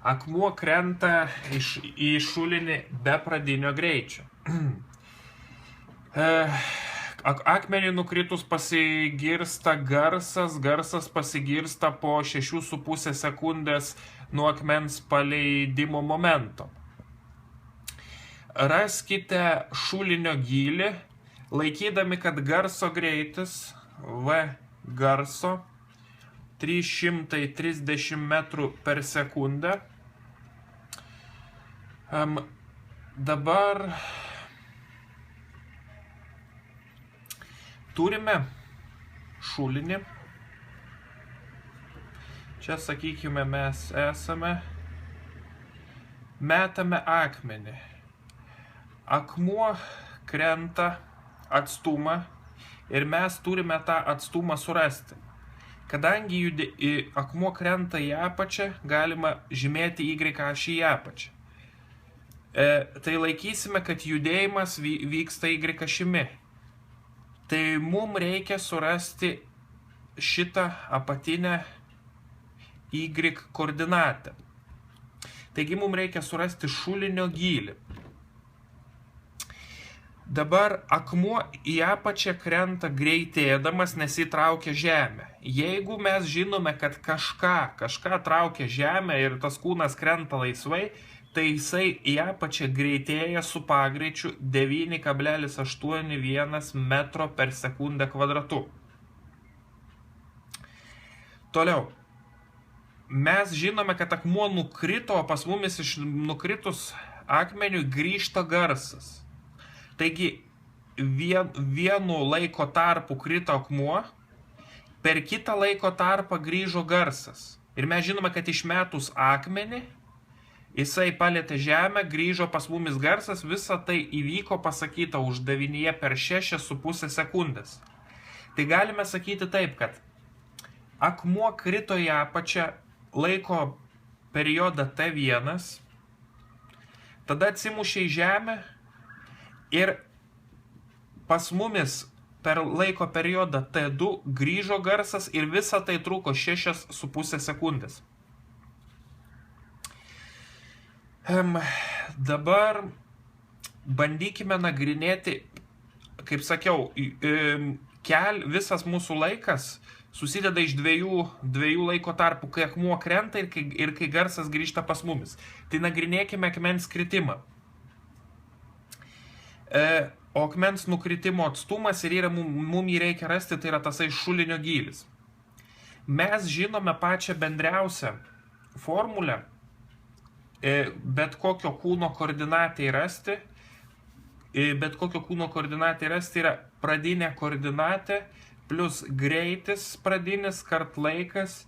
Akmuo krenta į šulinį be pradinio greičio. Akmeniui nukritus pasigirsta garsas pasigirsta po 6,5 sekundės nuo akmens paleidimo momento. Raskite šulinio gylį, laikydami, kad garso greitis V garso 330 metrų per sekundę. Dabar turime šulinį. Čia, sakykime, mes esame. Metame akmenį. Akmuo krenta atstumą ir mes turime tą atstumą surasti. Kadangi akmuo krenta į apačią, galima žymėti Y ašį į apačią. Tai laikysime, kad judėjimas vyksta Y ašimi. Tai mums reikia surasti šitą apatinę Y koordinatę. Taigi mums reikia surasti šulinio gylį. Dabar akmuo į apačią krenta greitėdamas, nes įtraukia žemę. Jeigu mes žinome, kad kažką traukia žemę ir tas kūnas krenta laisvai, tai jisai į apačią greitėja su pagreičiu 9,81 metro per sekundę kvadratu. Toliau. Mes žinome, kad akmuo nukrito, o pas mumis iš nukritus akmeniui grįžta garsas. Taigi, vienu laiko tarpu krito akmuo, per kitą laiko tarpą grįžo garsas. Ir mes žinome, kad išmetus akmenį, jisai palietė žemę, grįžo pas mumis garsas, visa tai įvyko pasakyta uždavinyje per 6,5 sekundės. Tai galime sakyti taip, kad akmuo krito į apačią laiko periodą T1, tada atsimušė į žemę ir pas mumis per laiko periodą T2 grįžo garsas ir visa tai truko 6,5 sekundės. Dabar bandykime nagrinėti, kaip sakiau, visas mūsų laikas susideda iš dviejų laiko tarpų, kai akmuo krenta ir kai garsas grįžta pas mumis. Tai nagrinėkime akmens kritimą. O akmens nukritimo atstumas ir mums jį reikia rasti, tai yra tasai šulinio gylis. Mes žinome pačią bendriausią formulę, bet kokio kūno koordinatai rasti. Bet kokio kūno koordinatai rasti yra pradinė koordinatė plus greitis pradinis kart laikas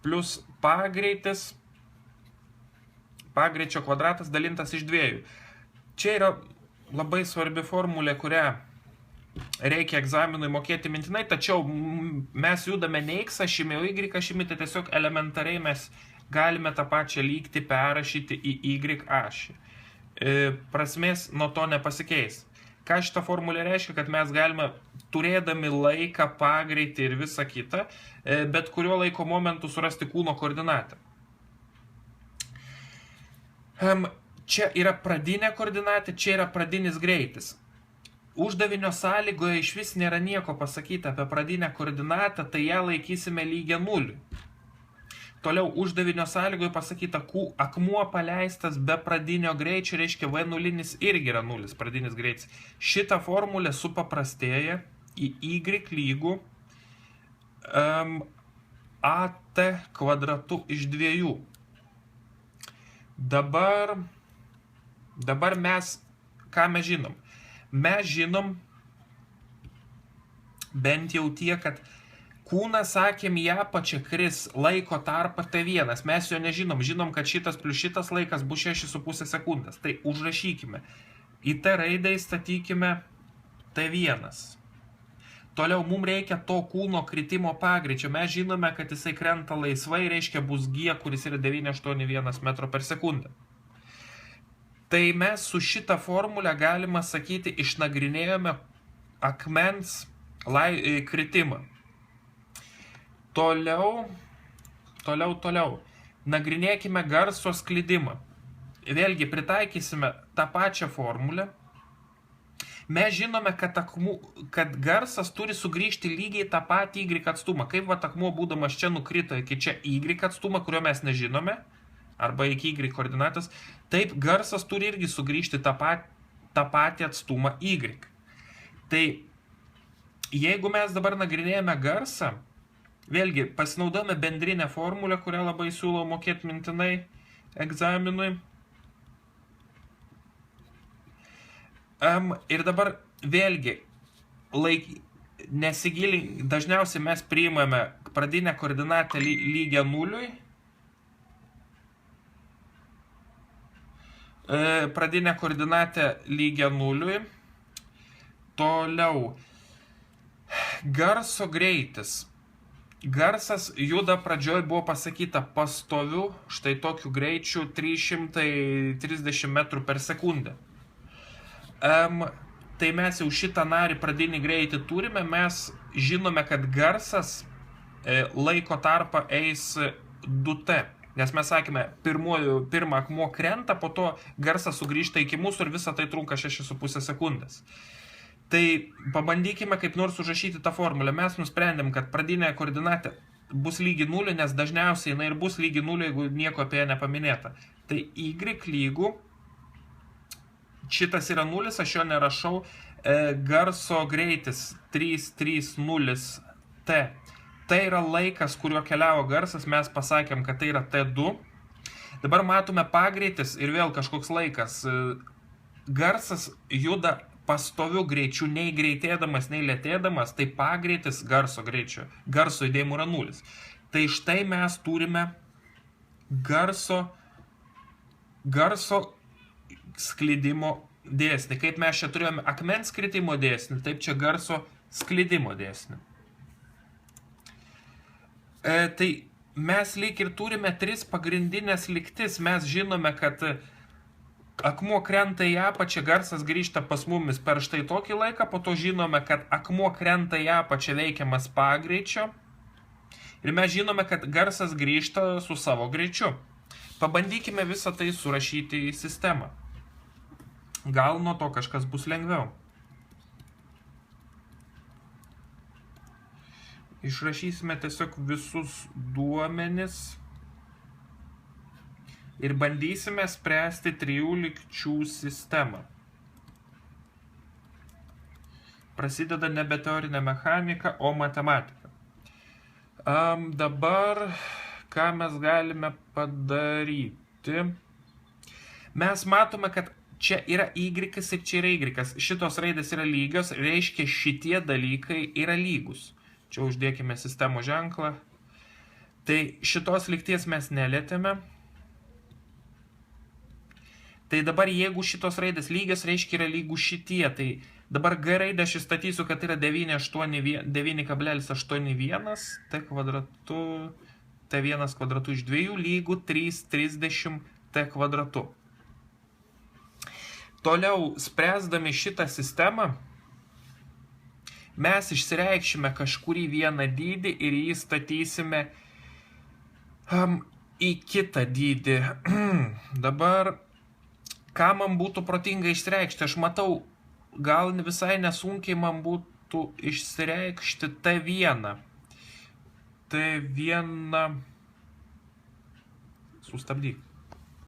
plus pagreitis, pagreičio kvadratas dalintas iš 2. Čia yra labai svarbi formulė, kurią reikia egzaminui mokėti mintinai, tačiau mes judame ne X ašimi, o Y ašimi, tai tiesiog elementariai mes galime tą pačią lygtį perrašyti į Y ašį. Prasmės nuo to nepasikeis. Ką šitą formulę reiškia, kad mes galime, turėdami laiką, pagreitį ir visą kitą, bet kurio laiko momentu surasti kūno koordinatą. Čia yra pradinė koordinatė, čia yra pradinis greitis. Uždavinio sąlygoje iš vis nėra nieko pasakyta apie pradinę koordinatą, tai ją laikysime lygią 0. Toliau uždavinio sąlygoje pasakyta, akmuo paleistas be pradinio greičio, reiškia V0 irgi yra 0 pradinis greitis. Šitą formulę supaprastėja į Y lygų AT kvadratu iš 2. Dabar mes, ką mes žinom? Mes žinom bent jau tie, kad kūnas, sakėm, į apačią kris laiko tarpą T1. Mes jo nežinom. Žinom, kad šitas plus šitas laikas bus 6,5 sekundės. Tai užrašykime. Į T raidę įstatykime T1. Toliau mums reikia to kūno kritimo pagreičio. Mes žinome, kad jisai krenta laisvai, reiškia bus G, kuris yra 9,81 metro per sekundę. Tai mes su šitą formulę, galima sakyti, išnagrinėjome akmens kritimą. Toliau. nagrinėkime garso sklidimą. Vėlgi pritaikysime tą pačią formulę. Mes žinome, kad garsas turi sugrįžti lygiai tą patį y atstumą. Kaip akmuo būdamas čia nukrito iki čia y atstumą, kurio mes nežinome, arba iki y koordinatas, taip garsas turi irgi sugrįžti tą patį atstumą y. Tai jeigu mes dabar nagrinėjame garsą, vėlgi pasinaudojame bendrinę formulę, kurią labai siūlau mokėti mintinai egzaminui. Ir dabar vėlgi dažniausiai mes priimame pradinę koordinatę lygią nuliui. Pradinę koordinatę lygią nuliui. Toliau. Garso greitis. Garsas juda pradžioj buvo pasakyta pastoviu, štai tokiu greičiu 330 metrų per sekundę. Tai mes jau šitą narį pradinį greitį turime, mes žinome, kad garsas laiko tarpą eis 2t. Nes mes sakėme, pirmą akmuo krenta, po to garsas sugrįžta iki mūsų ir visą tai trunka 6,5 sekundės. Tai pabandykime kaip nors užrašyti tą formulę. Mes nusprendėm, kad pradinė koordinatė bus lygi 0, nes dažniausiai jinai ir bus lygi 0, jeigu nieko apie ją nepaminėta. Tai y lygų, šitas yra 0, aš jo nerašau, garso greitis 330t. Tai yra laikas, kuriuo keliavo garsas, mes pasakėm, kad tai yra t2. Dabar matome pagreitis ir vėl kažkoks laikas. Garsas juda pastoviu greičiu, nei greitėdamas, nei lėtėdamas, tai pagreitis garso greičio, garso judėjimų yra 0. Tai štai mes turime garso sklidimo dėsnį. Kaip mes čia turėjome akmens kritimo dėsnį, taip čia garso sklidimo dėsnį. Tai mes lyg ir turime 3 pagrindinės lygtis. Mes žinome, kad akmuo krenta į apačią, garsas grįžta pas mumis per štai tokį laiką, po to žinome, kad akmuo krenta į apačią veikiamas pagreičio ir mes žinome, kad garsas grįžta su savo greičiu. Pabandykime visą tai surašyti į sistemą. Gal nuo to kažkas bus lengviau. Išrašysime tiesiog visus duomenis ir bandysime spręsti 3 lygčių sistemą. Prasideda nebe teorinė mechanika, o matematika. Dabar, ką mes galime padaryti? Mes matome, kad čia yra y ir čia yra y. Šitos raidės yra lygios, reiškia šitie dalykai yra lygus. Čia uždėkime sistemos ženklą. Tai šitos lygties mes nelietėme. Tai dabar jeigu šitos raidės lygios, reiškia yra lygų šitie. Tai dabar g raidę aš įstatysiu, kad yra 9,81 t kvadratu, t1 kvadratu iš 2 lygų 330 t kvadratu. Toliau, spręsdami šitą sistemą, mes išsireikšime kažkurį vieną dydį ir jį statysime į kitą dydį. Dabar, ką man būtų protinga išsireikšti? Aš matau, gal visai nesunkiai man būtų išsireikšti T1. T1... Sustabdyk.